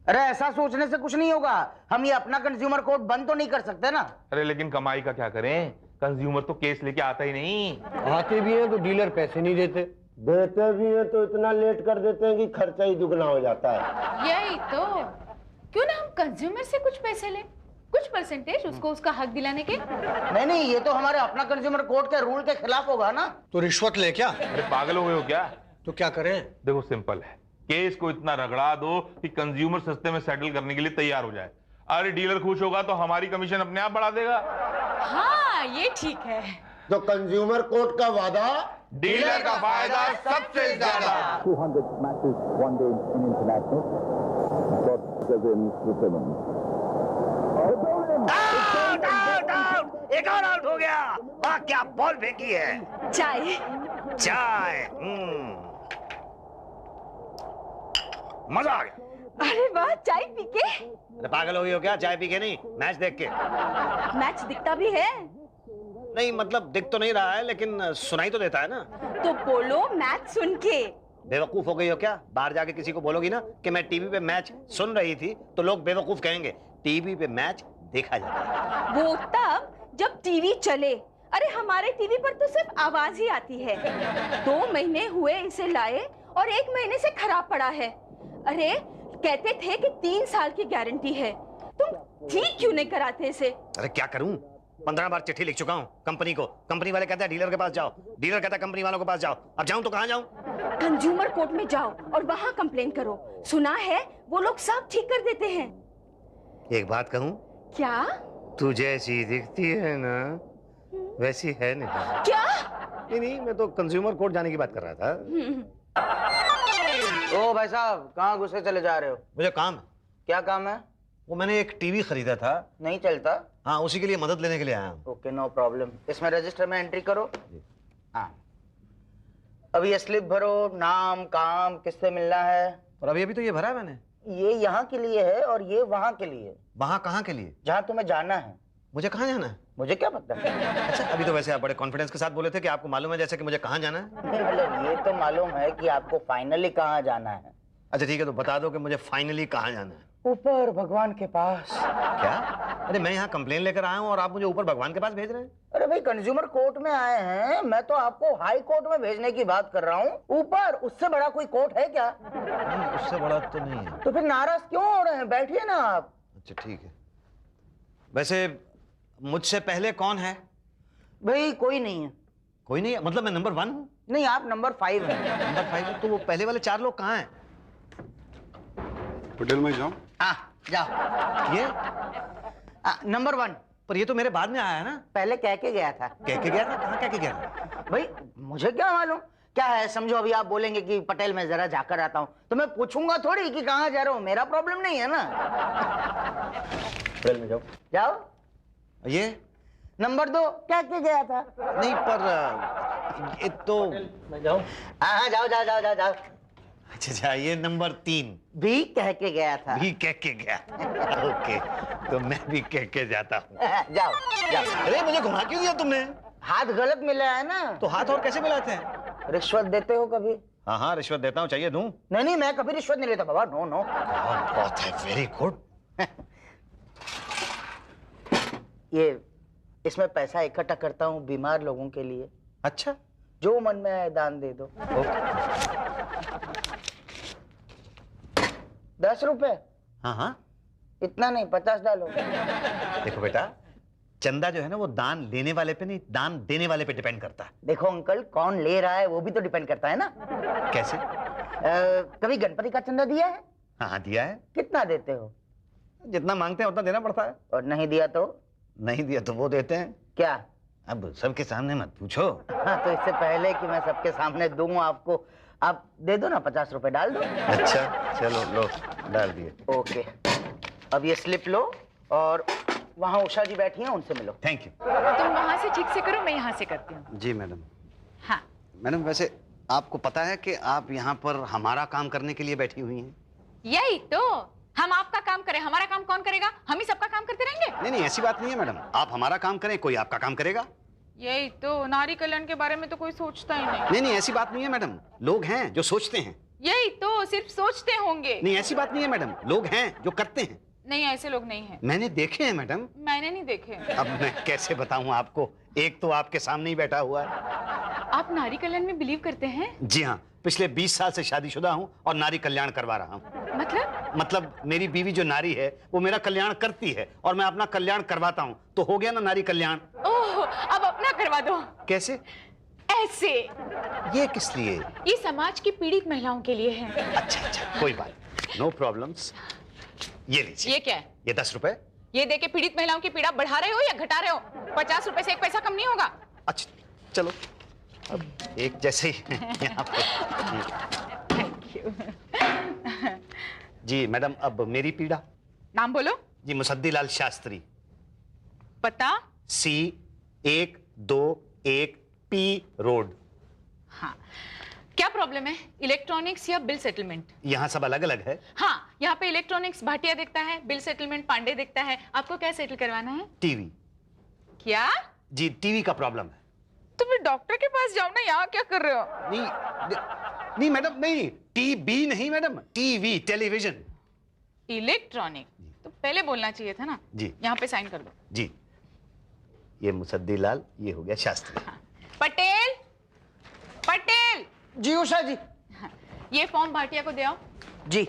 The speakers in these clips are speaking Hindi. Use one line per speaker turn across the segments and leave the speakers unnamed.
अरे ऐसा सोचने से कुछ नहीं होगा, हम ये अपना कंज्यूमर कोर्ट बंद तो नहीं कर सकते ना।
अरे लेकिन कमाई का क्या करें, कंज्यूमर तो केस लेके आता ही नहीं।
आते भी हैं तो डीलर पैसे नहीं देते,
देते भी हैं तो इतना लेट कर देते हैं कि खर्चा ही दुगना हो जाता है।
यही तो, क्यों ना हम कंज्यूमर से कुछ पैसे लें, कुछ परसेंटेज उसको उसका हक दिलाने के।
नहीं, ये तो हमारे अपना कंज्यूमर कोर्ट के रूल के खिलाफ होगा ना।
तो रिश्वत ले क्या?
अरे पागल हो गए हो क्या?
तो क्या करें?
देखो सिंपल है, केस को इतना रगड़ा दो कि कंज्यूमर सस्ते में सेटल करने के लिए तैयार हो जाए। अरे डीलर खुश होगा तो हमारी कमीशन अपने आप बढ़ा देगा।
हाँ ये ठीक है।
तो कंज्यूमर कोर्ट का वादा,
डीलर का फायदा सबसे ज्यादा।
200 matches one day in international. God wins the Simmons.
एक और आउट हो गया। वाह क्या बॉल फेंकी है।
चाय।
चाय। मजा आ गया।
अरे वाह, चाय पी के?
अरे पागल हो गई हो क्या? चाय पी के नहीं, मैच देख के।
मैच दिखता भी है?
नहीं मतलब दिख तो नहीं रहा है लेकिन सुनाई तो देता है ना।
तो बोलो मैच सुन के।
बेवकूफ हो गई हो क्या? बाहर जाके किसी को बोलोगी ना कि मैं टीवी पे मैच सुन रही थी तो लोग बेवकूफ कहेंगे। टीवी पे मैच देखा जाता है।
वो तब जब टीवी चले। अरे हमारे टीवी पर तो सिर्फ आवाज ही आती है। 2 महीने हुए इसे लाए और 1 महीने से खराब पड़ा है। अरे कहते थे कि 3 साल की गारंटी है, तुम ठीक क्यों नहीं कराते इसे?
अरे क्या करूं, 15 बार चिट्ठी लिख चुका हूं कंपनी को। कंपनी वाले कहते हैं डीलर के पास जाओ, डीलर कहता है कंपनी वालों के पास जाओ। अब जाऊं तो कहां जाऊं?
कंज्यूमर कोर्ट में जाओ और वहां कंप्लेन करो। सुना है वो लोग सब ठीक कर देते हैं।
एक बात कहूं? क्या? तू जैसी दिखती है ना वैसी है नहीं।
क्या?
नहीं, मैं तो कंज्यूमर कोर्ट जाने की बात कर रहा था।
ओ भाई साहब, कहाँ घुसे चले जा रहे हो?
मुझे काम है।
क्या काम है?
वो मैंने एक टीवी खरीदा था।
नहीं चलता?
हाँ, उसी के लिए मदद लेने के लिए आया हूँ।
Okay, no problem. इसमें रजिस्टर में एंट्री करो। हाँ, अब ये स्लिप भरो, नाम, काम, किससे मिलना है।
और अभी तो ये भरा है मैंने।
ये यहाँ के लिए है और ये वहाँ के लिए।
वहाँ कहाँ के लिए?
जहाँ तुम्हें जाना है।
मुझे कहाँ जाना है?
मुझे क्या पता है।
अच्छा, अभी तो वैसे आप बड़े कॉन्फिडेंस के साथ बोले थे कि आपको मालूम है जैसे कि मुझे कहाँ जाना है।
नहीं मतलब ये तो मालूम है कि आपको फाइनली कहाँ जाना है।
अच्छा ठीक है, तो बता दो कि मुझे फाइनली कहाँ जाना है।
ऊपर भगवान के पास।
क्या? अरे मैं यहाँ कंप्लेन लेकर आया हूँ और आप मुझे ऊपर भगवान के पास भेज रहे हैं?
अरे भाई कंज्यूमर कोर्ट में आए हैं, मैं तो आपको हाई कोर्ट में भेजने की बात कर रहा हूँ। ऊपर उससे बड़ा कोई कोर्ट है क्या?
उससे बड़ा तो नहीं है।
तो फिर नाराज क्यों हो रहे हैं? बैठिए ना आप।
अच्छा ठीक है। वैसे मुझसे पहले कौन है?
भाई कोई नहीं है।
कोई नहीं है? मतलब मैं नंबर 1 हूँ?
नहीं, आप नंबर 5 हैं।
नंबर 5 है? तो वो पहले वाले 4 लोग कहाँ हैं?
पटेल में जाओ।
हाँ जाओ।
ये
नंबर 1।
पर ये तो मेरे बाद में आया है ना।
पहले कह के गया था।
कह के गया था? कहाँ कह के गया था?
भाई मुझे क्या मालूम। क्या है, समझो अभी आप बोलेंगे कि पटेल मैं जरा जाकर आता हूँ, तो मैं पूछूंगा थोड़ी कि कहाँ जा रहा हूँ। मेरा प्रॉब्लम नहीं है ना।
पटेल में जाओ।
जाओ।
ये
नंबर 2 कह के गया था।
नहीं पर ये तो
मैं जाऊँ? हाँ जाओ जाओ जाओ जाओ जाओ।
अच्छा, ये नंबर 3
भी कह के गया था।
भी कह के गया। ओके, तो मैं भी कह के जाता हूँ।
जाओ जाओ।
अरे मुझे घुमा क्यों दिया तुमने?
हाथ गलत मिला है ना।
तो हाथ और कैसे मिलाते हैं?
रिश्वत देते हो कभी?
हाँ हाँ, रिश्वत देता हूँ। चाहिए दूं?
नहीं, मैं कभी रिश्वत नहीं लेता बाबा। No no.
बहुत है, वेरी गुड।
ये इसमें पैसा इकट्ठा करता हूँ बीमार लोगों के लिए।
अच्छा,
जो मन में आए दान दे दो। 10 रुपए?
हाँ हाँ।
इतना नहीं, 50 डालो।
देखो बेटा, चंदा जो है ना वो दान लेने वाले पे नहीं, दान देने वाले पे डिपेंड करता है।
देखो अंकल, कौन ले रहा है वो भी तो डिपेंड करता है ना।
कैसे?
कभी गणपति का चंदा दिया है?
हाँ दिया है।
कितना देते हो?
जितना मांगते हैं उतना देना पड़ता है।
और नहीं दिया तो?
नहीं दिया तो वो देते हैं।
क्या?
अब सबके सामने मत पूछो।
हाँ, तो इससे पहले कि मैं सबके सामने दूं आपको, आप दे दो ना, 50 रुपए डाल दो।
अच्छा चलो, लो डाल दिए।
ओके, अब ये स्लिप लो और वहाँ उषा जी बैठी हैं, उनसे मिलो।
Thank you.
तुम वहां से ठीक से करो, मैं यहाँ से करती हूँ।
जी मैडम।
हाँ
मैडम, वैसे आपको पता है कि आप यहाँ पर हमारा काम करने के लिए बैठी हुई हैं?
यही तो, हम आपका काम करें, हमारा काम कौन करेगा? हम ही सबका काम करते रहेंगे?
नहीं नहीं, ऐसी बात नहीं है मैडम। आप हमारा काम करें, कोई आपका काम करेगा।
यही तो, नारी कल्याण के बारे में तो कोई सोचता ही नहीं।
नहीं नहीं, ऐसी बात नहीं है मैडम। लोग हैं जो सोचते हैं।
यही तो, सिर्फ सोचते होंगे।
नहीं ऐसी बात नहीं है मैडम, लोग हैं जो करते हैं।
नहीं, ऐसे लोग नहीं हैं।
मैंने देखे हैं मैडम।
मैंने नहीं देखे।
अब मैं कैसे बताऊं आपको, एक तो आपके सामने ही बैठा हुआ है।
आप नारी कल्याण में बिलीव करते हैं?
जी हाँ, पिछले 20 साल से शादीशुदा हूँ और नारी कल्याण करवा रहा हूँ। मतलब मेरी बीवी जो नारी है वो मेरा कल्याण करती है और मैं अपना कल्याण करवाता हूँ, तो हो गया ना नारी कल्याण।
ओह, अब अपना करवा दो।
कैसे?
ऐसे।
ये किस लिए?
ये समाज की पीड़ित महिलाओं के लिए है।
अच्छा, कोई बात, नो प्रॉब्लम्स। ये लीजिए।
ये क्या है?
ये 10 रुपए।
ये देके पीड़ित महिलाओं की पीड़ा बढ़ा रहे हो या घटा रहे हो? 50 रुपए से 1 पैसा कम नहीं होगा।
अच्छा चलो, अब एक जैसे ही यहाँ पे।
Thank you.
जी मैडम, अब मेरी पीड़ा।
नाम बोलो।
जी, मुसद्दीलाल शास्त्री।
पता?
C121 P road.
हाँ, क्या प्रॉब्लम है? इलेक्ट्रॉनिक्स या बिल सेटलमेंट?
यहाँ सब अलग अलग है।
हाँ, यहाँ पे इलेक्ट्रॉनिक्स भाटिया देखता है, बिल सेटलमेंट पांडे देखता है। आपको क्या सेटल करवाना है?
टीवी।
क्या?
जी, टीवी का प्रॉब्लम है।
तो फिर डॉक्टर के पास जाओ ना, यहाँ क्या कर रहे हो?
नहीं मैडम, नहीं, टीबी नहीं मैडम, टीवी, टेलीविजन।
इलेक्ट्रॉनिक तो पहले बोलना चाहिए था ना।
जी,
यहाँ पे साइन कर दो।
जी, ये मुसद्दीलाल, ये हो गया शास्त्री।
हाँ। पटेल, पटेल।
जी उषा जी।
हाँ। ये फॉर्म भाटिया को दे आओ।
जी।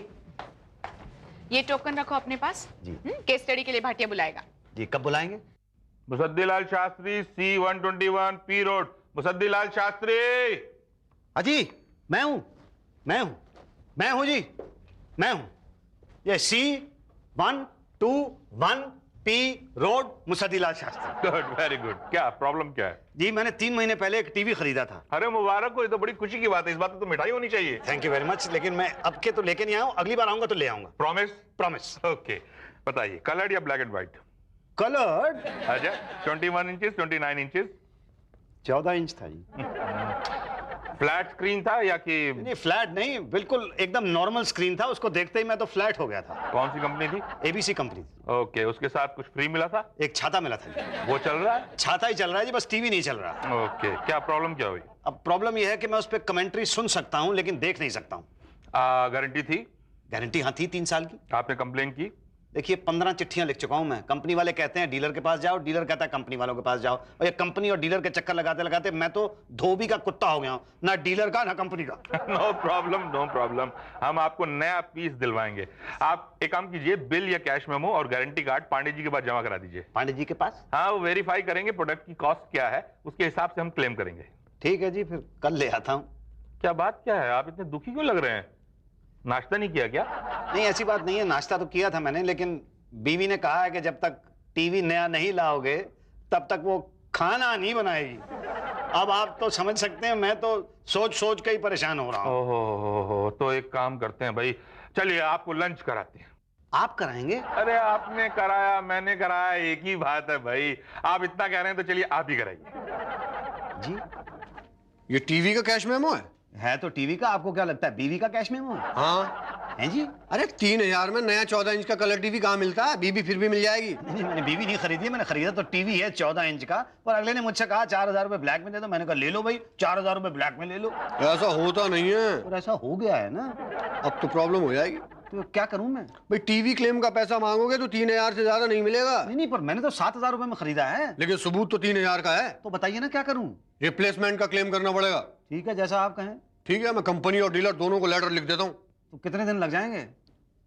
ये टोकन रखो अपने पास।
जी।
केस स्टडी के लिए भाटिया बुलाएगा।
जी, कब बुलाएंगे?
Musaddilal Shastri, C121 P road. Musaddilal Shastri.
अजी, मैं हूं जी, मैं हूं। ये C121 P road, Musaddilal Shastri.
Good, very good. क्या प्रॉब्लम क्या है?
जी, मैंने 3 महीने पहले एक टीवी खरीदा था।
अरे मुबारक हो, ये तो बड़ी खुशी की बात है। इस बात तो मिठाई होनी चाहिए।
थैंक यू वेरी मच, लेकिन मैं अब के तो लेके नहीं आया हूं, अगली बार आऊंगा तो ले आऊंगा।
प्रॉमिस?
प्रॉमिस।
ओके, बताइए, कलर्ड या ब्लैक एंड व्हाइट?
कलर्ड।
अच्छा, 21 इंचेस, 29 इंचेस?
14 इंच था जी।
फ्लैट स्क्रीन था या कि?
नहीं, फ्लैट नहीं, बिल्कुल एकदम नॉर्मल स्क्रीन था। उसको देखते ही मैं तो फ्लैट हो गया था।
कौन सी कंपनी थी?
ABC company.
ओके, उसके साथ कुछ फ्री मिला था?
एक छाता मिला था।
वो चल रहा है?
छाता ही चल रहा है जी, बस टीवी नहीं चल रहा।
ओके, क्या प्रॉब्लम क्या हुई?
अब प्रॉब्लम यह है कि मैं उस पर कमेंट्री सुन सकता हूं लेकिन देख नहीं सकता हूं।
गारंटी थी?
गारंटी हाँ थी, 3 साल की।
आपने कंप्लेन की?
देखिए, 15 चिट्ठियां लिख चुका हूं मैं। कंपनी वाले कहते हैं डीलर के पास जाओ, डीलर कहता है कंपनी वालों के पास जाओ, और ये कंपनी और डीलर के चक्कर लगाते लगाते मैं तो धोबी का कुत्ता हो गया हूं, ना डीलर का ना कंपनी का।
No problem, no problem. हम आपको नया पीस दिलवाएंगे। आप एक काम कीजिए, बिल या कैश मेमो और गारंटी कार्ड पांडे जी के पास जमा करा दीजिए।
पांडे जी के पास?
हाँ, वो वेरीफाई करेंगे प्रोडक्ट की कॉस्ट क्या है, उसके हिसाब से हम क्लेम करेंगे।
ठीक है जी, फिर कल ले आता हूं।
क्या बात क्या है, आप इतने दुखी क्यों लग रहे हैं? नाश्ता नहीं किया क्या?
नहीं, ऐसी बात नहीं है, नाश्ता तो किया था मैंने, लेकिन बीवी ने कहा है कि जब तक टीवी नया नहीं लाओगे तब तक वो खाना नहीं बनाएगी। अब आप तो समझ सकते हैं, मैं तो सोच सोच के ही परेशान हो रहा हूँ।
ओहो, तो एक काम करते हैं भाई, चलिए आपको लंच कराते हैं।
आप कराएंगे?
अरे आपने कराया, मैंने कराया, एक ही बात है भाई। आप इतना कह रहे हैं तो चलिए आप ही कराइए।
जी,
ये टीवी का कैश मेमो
है तो टीवी का। आपको क्या लगता है बीवी का कैश मेमो है?
हाँ
हैं जी?
अरे 3000 में नया 14 इंच का कलर टीवी कहाँ मिलता है? बीबी फिर भी मिल जाएगी।
नहीं, मैंने बीवी नहीं खरीदी है, मैंने खरीदा तो टीवी है 14 इंच का। पर अगले ने मुझसे कहा 4000 रुपए ब्लैक में दे दो। मैंने कहा ले लो भाई, 4000 रुपए ब्लैक में ले लो।
ऐसा होता नहीं है।
और ऐसा हो गया है ना।
अब तो प्रॉब्लम हो जाएगी।
तो क्या करूं मैं?
भाई टीवी क्लेम का पैसा मांगोगे तो 3000 से ज्यादा नहीं मिलेगा।
नहीं, पर मैंने तो 7000 रुपए में खरीदा है।
लेकिन सबूत तो 3000 का है।
तो बताइए ना क्या करूं?
रिप्लेसमेंट का क्लेम करना पड़ेगा।
ठीक है, जैसा आप कहें।
ठीक है, मैं कंपनी और डीलर दोनों को लेटर लिख देता हूँ।
तो कितने दिन लग जाएंगे?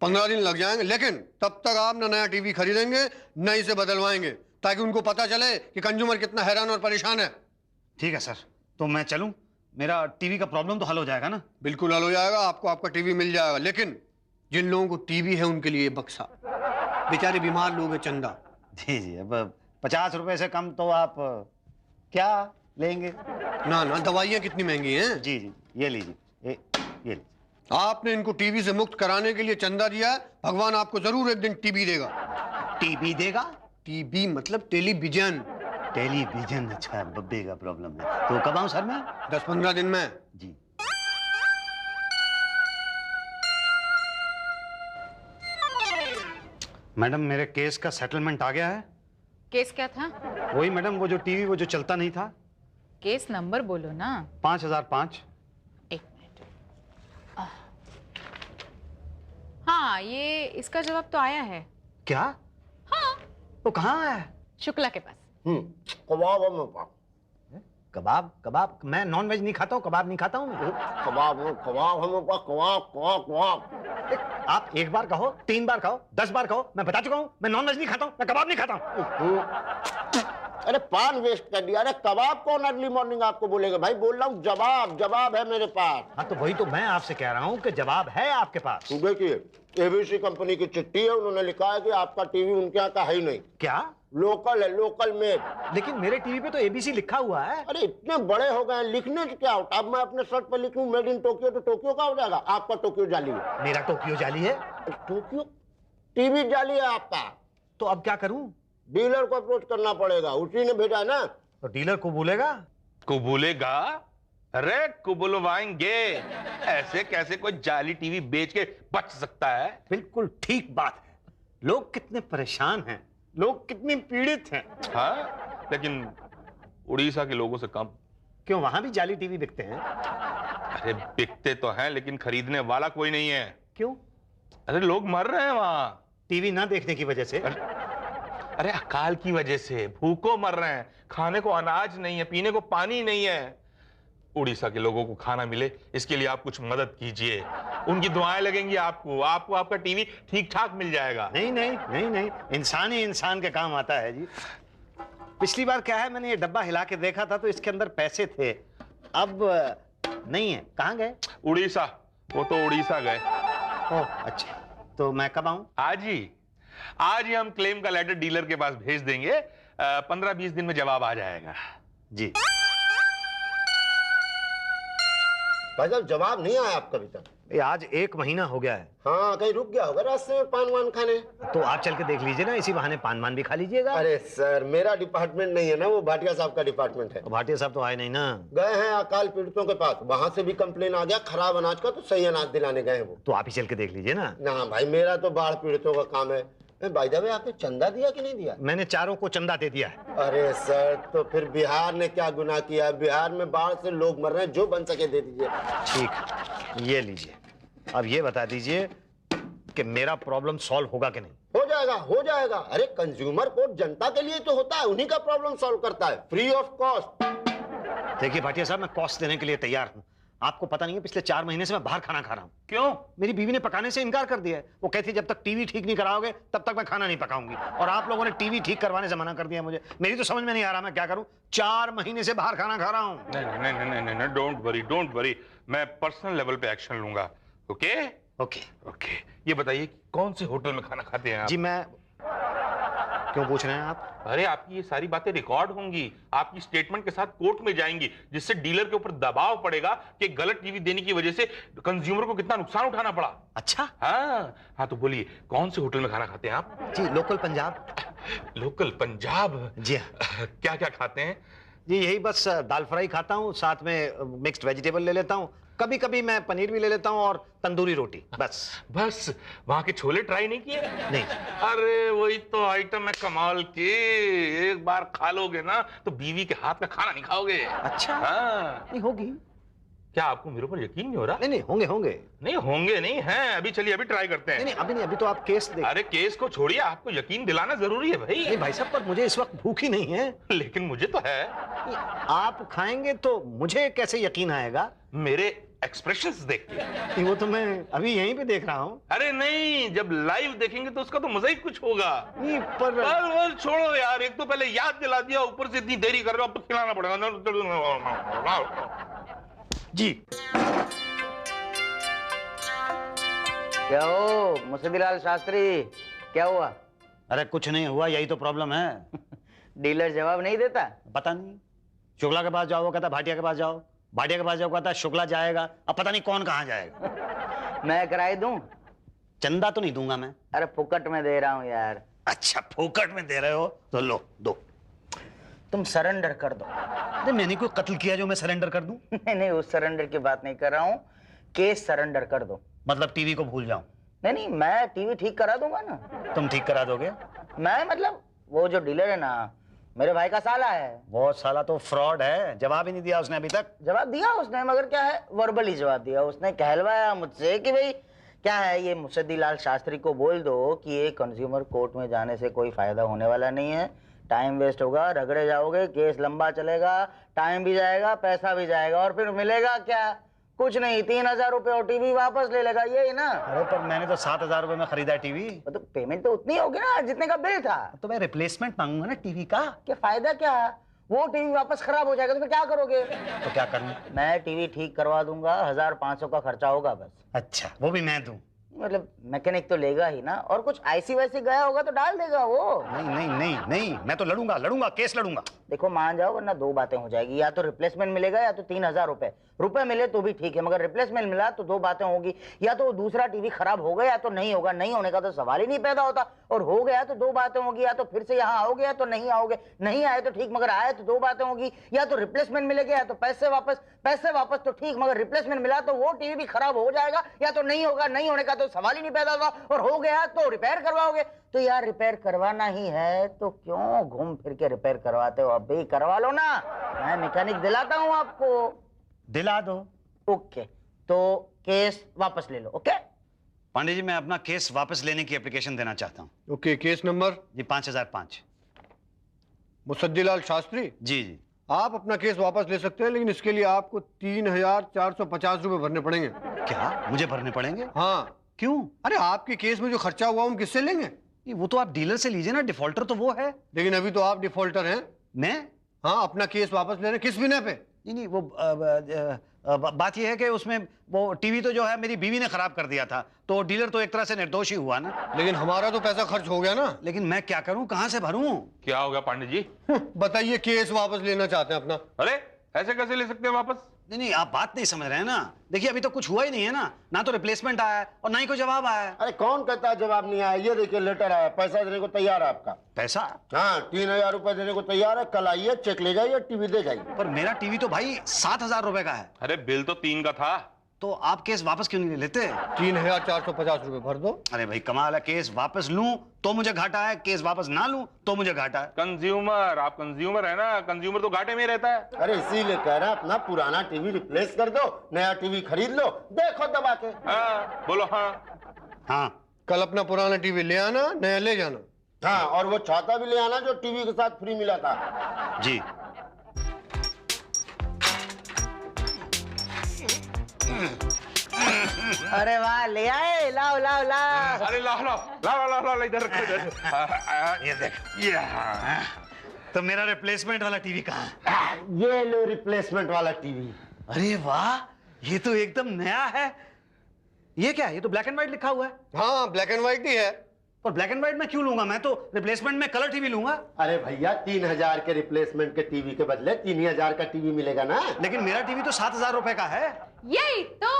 15 दिन लग जाएंगे, लेकिन तब तक आप ना नया टीवी खरीदेंगे न इसे बदलवाएंगे, ताकि उनको पता चले कि कंज्यूमर कितना हैरान और परेशान है।
ठीक है सर, तो मैं चलूं? मेरा टीवी का प्रॉब्लम तो हल हो जाएगा ना?
बिल्कुल हल हो जाएगा, आपको आपका टीवी मिल जाएगा। लेकिन जिन लोगों को टीवी है उनके लिए बक्सा, बेचारे बीमार लोग हैं, चंदा।
जी जी, अब 50 रुपए से कम तो आप क्या लेंगे?
ना ना, दवाइयाँ कितनी महंगी हैं।
जी जी, ये लीजिए, ये लीजिए।
आपने इनको टीवी से मुक्त कराने के लिए चंदा दिया है, भगवान आपको जरूर एक दिन टीवी देगा।
टीवी देगा?
टीवी मतलब टेलीविजन।
टेलीविजन? अच्छा, बब्बे का प्रॉब्लम है। तो कब आऊं सर मैं?
10-15 दिन में।
जी। मैडम, मेरे केस का सेटलमेंट आ गया है।
केस क्या था?
वही मैडम, वो जो टीवी वो जो चलता नहीं था।
केस नंबर बोलो ना।
5005।
एक मिनट। हाँ, ये इसका जवाब तो आया है।
क्या?
हाँ।
वो कहाँ आया है?
शुक्ला के पास।
कबाब है मेरे पास।
कबाब? कबाब? मैं नॉन वेज नहीं खाता हूँ, कबाब नहीं खाता हूँ मैं।
कबाब है मेरे पास। कबाब कबाब कबाब।
आप एक बार कहो, 3 बार कहो, 10 बार कहो, मैं बता चुका हूँ मैं नॉन वेज नहीं खाता हूँ, मैं कबाब नहीं खाता हूँ।
अरे पान वेस्ट कर दिया। अरे कबाब कौन अर्ली मॉर्निंग आपको बोलेगा भाई? बोल रहा हूँ जवाब, जवाब है मेरे पास।
हाँ तो वही तो मैं आपसे कह रहा हूँ कि जवाब है आपके पास।
देखिए, एबीसी कंपनी की चिट्ठी है, उन्होंने लिखा है कि आपका टीवी उनके यहाँ का है ही नहीं।
क्या?
लोकल है, लोकल मेड।
लेकिन मेरे टीवी पे तो एबीसी लिखा हुआ है।
अरे इतने बड़े हो गए, लिखने से क्या होता? अब मैं अपने शर्ट पर लिखूं मेड इन टोक्यो तो टोक्यो का हो जाएगा। आपका टोक्यो जाली है।
मेरा टोक्यो जाली है?
टोक्यो टीवी जाली है आपका।
तो अब क्या करूं?
डीलर को अप्रोच करना पड़ेगा, उसी ने भेजा है ना।
तो डीलर को बोलेगा?
कुबुलेगा? अरे कुबुलवाएंगे। ऐसे कैसे कोई जाली टीवी बेच के बच सकता है?
बिल्कुल ठीक बात है। लोग कितने परेशान हैं, लोग कितने पीड़ित हैं।
हाँ, लेकिन उड़ीसा के लोगों से कम।
क्यों, वहां भी जाली टीवी बिकते हैं?
अरे बिकते तो हैं, लेकिन खरीदने वाला कोई नहीं है।
क्यों?
अरे लोग मर रहे हैं वहां।
टीवी ना देखने की वजह से?
अरे अकाल की वजह से भूखों मर रहे हैं। खाने को अनाज नहीं है, पीने को पानी नहीं है। उड़ीसा के लोगों को खाना मिले, इसके लिए आप कुछ मदद कीजिए। उनकी दुआएं लगेंगी आपको आपका टीवी ठीक ठाक मिल जाएगा।
नहीं नहीं नहीं नहीं, इंसान ही इंसान के काम आता है जी। पिछली बार क्या है, मैंने ये डब्बा हिला के देखा था तो इसके अंदर पैसे थे, अब नहीं है। कहाँ गए?
उड़ीसा, वो तो उड़ीसा गए।
ओह अच्छा, तो मैं कब आऊं?
आज ही हम क्लेम का लेटर डीलर के पास भेज देंगे। 15-20 दिन में जवाब आ जाएगा
जी।
भाई साहब जवाब नहीं आया आपका अभी तक?
ये आज 1 महीना हो गया है।
हाँ, कहीं रुक गया होगा रास्ते में पान वान खाने।
तो आप चल के देख लीजिए ना, इसी बहाने पान वान भी खा लीजिएगा।
अरे सर, मेरा डिपार्टमेंट नहीं है ना, वो भाटिया साहब का डिपार्टमेंट है।
भाटिया साहब तो आए नहीं ना।
गए हैं अकाल पीड़ितों के पास, वहां से भी कंप्लेन आ गया खराब अनाज का, तो सही अनाज दिलाने गए हैं वो।
तो आप ही चल के देख लीजिए ना।
ना भाई, मेरा तो बाढ़ पीड़ितों का काम है। भाई साहब, आपने चंदा दिया कि नहीं दिया?
मैंने चारों को चंदा दे दिया है।
अरे सर, तो फिर बिहार ने क्या गुनाह किया? बिहार में बाढ़ से लोग मर रहे हैं, जो बन सके दे दीजिए।
ठीक, ये लीजिए। अब ये बता दीजिए कि मेरा प्रॉब्लम सॉल्व होगा कि नहीं?
हो जाएगा, हो जाएगा। अरे कंज्यूमर कोर्ट जनता के लिए तो होता है, उन्हीं का प्रॉब्लम सॉल्व करता है, फ्री ऑफ कॉस्ट।
देखिए भाटिया साहब, मैं कॉस्ट देने के लिए तैयार हूँ। आपको पता नहीं है, पिछले 4 महीने से मैं बाहर खाना खा रहा हूँ।
क्यों?
मेरी बीवी ने पकाने से इनकार कर दिया है। वो कहती है जब तक टीवी ठीक नहीं कराओगे तब तक मैं खाना नहीं पकाऊंगी। और आप लोगों ने टीवी ठीक करवाने से मना कर दिया मुझे। मेरी तो समझ में नहीं आ रहा मैं क्या करूं। 4 महीने से बाहर खाना खा रहा हूं।
नहीं, डोंट वरी। मैं पर्सनल लेवल पे एक्शन लूंगा। Okay
okay
okay. ये बताइए कौन से होटल में खाना खाते हैं आप?
जी, मैं क्यों पूछ रहे हैं आप?
अरे आपकी ये सारी बातें रिकॉर्ड होंगी, आपकी स्टेटमेंट के साथ कोर्ट में जाएंगी, जिससे डीलर के ऊपर दबाव पड़ेगा कि गलत टीवी देने की वजह से कंज्यूमर को कितना नुकसान उठाना पड़ा।
अच्छा,
हाँ तो बोलिए कौन से होटल में खाना खाते हैं आप?
जी लोकल पंजाब।
लोकल पंजाब?
जी हाँ।
क्या क्या खाते हैं?
जी यही बस दाल फ्राई खाता हूँ, साथ में मिक्स्ड वेजिटेबल ले लेता हूँ, कभी कभी मैं पनीर भी ले लेता हूँ और तंदूरी रोटी। बस
वहां के छोले ट्राई नहीं किए?
नहीं।
अरे वही तो आइटम है कमाल के। एक बार खा लोगे ना तो बीवी के हाथ का खाना नहीं खाओगे।
अच्छा?
हाँ।
नहीं होगी।
क्या आपको मेरे ऊपर यकीन नहीं हो रहा?
नहीं होंगे।
नहीं होंगे नहीं है। अभी चलिए, अभी ट्राई करते हैं।
नहीं अभी नहीं, अभी तो आप केस देख।
अरे केस को छोड़िए, आपको यकीन दिलाना जरूरी है भाई।
नहीं भाई साहब, पर मुझे इस वक्त भूख ही नहीं है।
लेकिन मुझे तो है।
आप खाएंगे तो मुझे कैसे यकीन आएगा?
मेरे एक्सप्रेशंस देख के।
वो तो मैं अभी यहीं पे देख रहा हूँ।
अरे नहीं, जब लाइव देखेंगे तो उसका तो मजा ही कुछ होगा।
नहीं पर
छोड़ो यार, एक तो पहले याद दिला दिया, ऊपर से इतनी देरी कर रहे हो, अब तो खिलाना पड़ेगा
जी।
क्या हो मुसद्दीलाल शास्त्री, क्या हुआ?
अरे कुछ नहीं हुआ, यही तो प्रॉब्लम है।
डीलर जवाब नहीं देता?
पता नहीं, शुक्ला के पास जाओ वो कहता भाटिया के पास जाओ, भाटिया के पास जाओ कहता शुक्ला जाएगा, अब पता नहीं कौन कहाँ जाएगा।
मैं कराई दूं?
चंदा तो नहीं दूंगा मैं।
अरे फुकट में दे रहा हूं यार।
अच्छा फोकट में दे रहे हो तो लो दो।
तुम सरेंडर कर दो।
नहीं मैंने कोई कत्ल किया जो मैं सरेंडर कर दूं?
नहीं, उस सरेंडर की बात नहीं कर रहा हूँ, केस सरेंडर कर दो।
मतलब टीवी को भूल जाऊं?
नहीं, मैं टीवी ठीक करा दूंगा ना।
तुम ठीक करा दोगे?
मैं मतलब वो जो डीलर है ना, मेरे भाई का साला है।
वो साला तो फ्रॉड है, जवाब ही नहीं दिया उसने अभी तक।
जवाब दिया उसने, मगर क्या है, वर्बली जवाब दिया उसने। कहलवाया मुझसे कि भाई क्या है ये, मुसद्दीलाल शास्त्री को बोल दो कि ये कंज्यूमर कोर्ट में जाने से कोई फायदा होने वाला नहीं है, टाइम वेस्ट होगा, रगड़े जाओगे, केस लंबा चलेगा, टाइम भी जाएगा, पैसा भी जाएगा, और फिर मिलेगा क्या? कुछ नहीं, 3,000 रुपए और टीवी वापस ले लेगा, यही ना?
अरे पर मैंने तो 7,000 रुपए में खरीदा टीवी।
तो पेमेंट तो उतनी होगी ना जितने का बिल था।
तो मैं रिप्लेसमेंट मांगूंगा ना टीवी का।
क्या फायदा क्या? वो टीवी वापस खराब हो जाएगा तो फिर क्या करोगे?
तो क्या करूं?
मैं टीवी ठीक करवा दूंगा, 1,500 का खर्चा होगा बस।
अच्छा, वो भी मैं दूं?
मतलब मैकेनिक तो लेगा ही ना, और कुछ आईसी वैसी गया होगा तो डाल देगा वो।
नहीं नहीं नहीं नहीं, मैं तो लड़ूंगा, केस लड़ूंगा।
देखो मान जाओ, वरना दो बातें हो जाएगी, या तो रिप्लेसमेंट मिलेगा या तो 3,000 रुपए मिले तो भी ठीक है, मगर रिप्लेसमेंट मिला तो दो बातें होगी, या तो दूसरा टीवी खराब होगा या तो नहीं होगा, नहीं होने का तो सवाल ही नहीं पैदा होता, और हो गया तो दो बातें होगी, या तो फिर से यहाँ आओगे या तो नहीं आओगे, नहीं आए तो ठीक, मगर आए तो दो बातें होगी, या तो रिप्लेसमेंट मिलेगा या तो पैसे वापस तो ठीक, मगर रिप्लेसमेंट मिला तो वो टीवी भी खराब हो जाएगा, या तो नहीं होगा, नहीं होने का तो सवाल ही नहीं पैदा होगा, और हो गया तो रिपेयर करवाओगे। तो यार रिपेयर करवाना ही है तो क्यों घूम फिर के रिपेयर करवाते हो, अब भी करवा लो ना, मैं मैकेनिक दिलाता हूं आपको।
दिला दो।
ओके, तो केस वापस ले लो। ओके
पांडे जी, मैं अपना केस वापस लेने की एप्लीकेशन देना चाहता हूँ।
ओके, केस नंबर
जी 5005।
मुसद्दीलाल शास्त्री,
जी जी।
आप अपना केस वापस ले सकते हैं, लेकिन इसके लिए आपको 3,450 रुपए भरने पड़ेंगे।
क्या मुझे भरने पड़ेंगे?
हाँ।
क्यों?
अरे आपके केस में जो खर्चा हुआ हम किससे लेंगे?
वो तो आप डीलर से लीजिए ना, डिफॉल्टर तो वो है।
लेकिन अभी तो आप डिफॉल्टर हैं।
मैं?
हाँ, अपना केस वापस ले रहे हैं, किस बिना पे?
नहीं, वो बात ये है कि उसमें वो टीवी तो जो है मेरी बीवी ने खराब कर दिया था, तो डीलर तो एक तरह से निर्दोष ही हुआ ना।
लेकिन हमारा तो पैसा खर्च हो गया ना।
लेकिन मैं क्या करूं, कहां से भरूं?
क्या होगा पांडे जी?
बताइए, केस वापस लेना चाहते हैं अपना।
अरे ऐसे कैसे ले सकते हैं वापस?
नहीं, आप बात नहीं समझ रहे हैं ना। देखिए, अभी तो कुछ हुआ ही नहीं है ना तो रिप्लेसमेंट आया है और ना ही कोई जवाब आया है।
अरे कौन कहता है जवाब नहीं आया? ये देखिए लेटर आया, पैसा देने को तैयार है आपका।
पैसा?
हाँ, 3,000 रुपए देने को तैयार है, कल आइए, चेक ले जाइए, टीवी दे जाइए।
पर मेरा टीवी तो भाई 7,000 रुपए का है।
अरे बिल तो 3 का था।
तो आप केस वापस क्यों नहीं ले लेते?
3,450 रुपए भर दो।
अरे भाई कमाल है, केस वापस लूं तो मुझे घाटा है, केस वापस ना लूं तो मुझे घाटा है।
कंज्यूमर, आप कंज्यूमर है ना, कंज्यूमर तो घाटे में रहता है।
अरे इसीलिए कह रहा, अपना पुराना टीवी रिप्लेस कर दो, नया टीवी खरीद लो, देखो दबा के।
हाँ, बोलो हाँ।
हाँ,
कल अपना पुराना टीवी ले आना, नया ले जाना।
हाँ, और वो छाता भी ले आना जो टीवी के साथ फ्री मिला था।
जी।
अरे वाह, ले आए, लाओ लाओ लाओ।
अरे लाओ इधर रखो, इधर।
ये देखो, ये तो मेरा रिप्लेसमेंट वाला टीवी कहाँ है?
ये लो रिप्लेसमेंट वाला टीवी।
अरे वाह, ये तो एकदम नया है। ये क्या है? ये तो ब्लैक एंड व्हाइट लिखा हुआ है।
हाँ, ब्लैक एंड व्हाइट ही है।
और ब्लैक एंड व्हाइट में क्यों लूंगा? मैं तो रिप्लेसमेंट में कलर टीवी लूंगा।
अरे भैया, 3,000 के रिप्लेसमेंट के टीवी के बदले 3,000 का टीवी मिलेगा ना।
लेकिन मेरा टीवी तो 7,000 रुपए का है।
यही तो,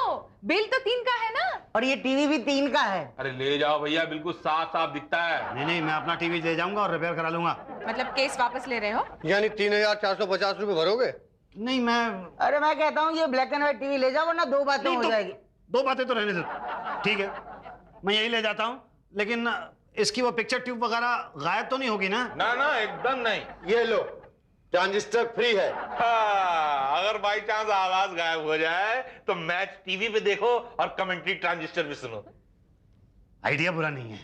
बिल तो 3 का है ना।
और ये टीवी भी 3 का है।
अरे ले जाओ भैया, बिल्कुल साफ साफ दिखता है।
नहीं, मैं अपना टीवी ले जाऊंगा और रिपेयर करा लूंगा।
मतलब केस वापस ले रहे हो?
यानी 3,450 रुपए भरोगे?
नहीं, मैं
अरे मैं कहता हूँ ये ब्लैक एंड व्हाइट टीवी ले जाओ, वरना दो बातें हो जाएगी।
दो बातें तो रहने दो। ठीक है, मैं यही ले जाता हूँ, लेकिन इसकी वो पिक्चर ट्यूब वगैरह गायब तो नहीं होगी ना?
ना एकदम नहीं।
ये लो, ट्रांजिस्टर फ्री है।
हाँ, अगर बाई चांस आवाज गायब हो जाए तो मैच टीवी पे देखो और कमेंट्री ट्रांजिस्टर पे सुनो।
आइडिया बुरा नहीं है।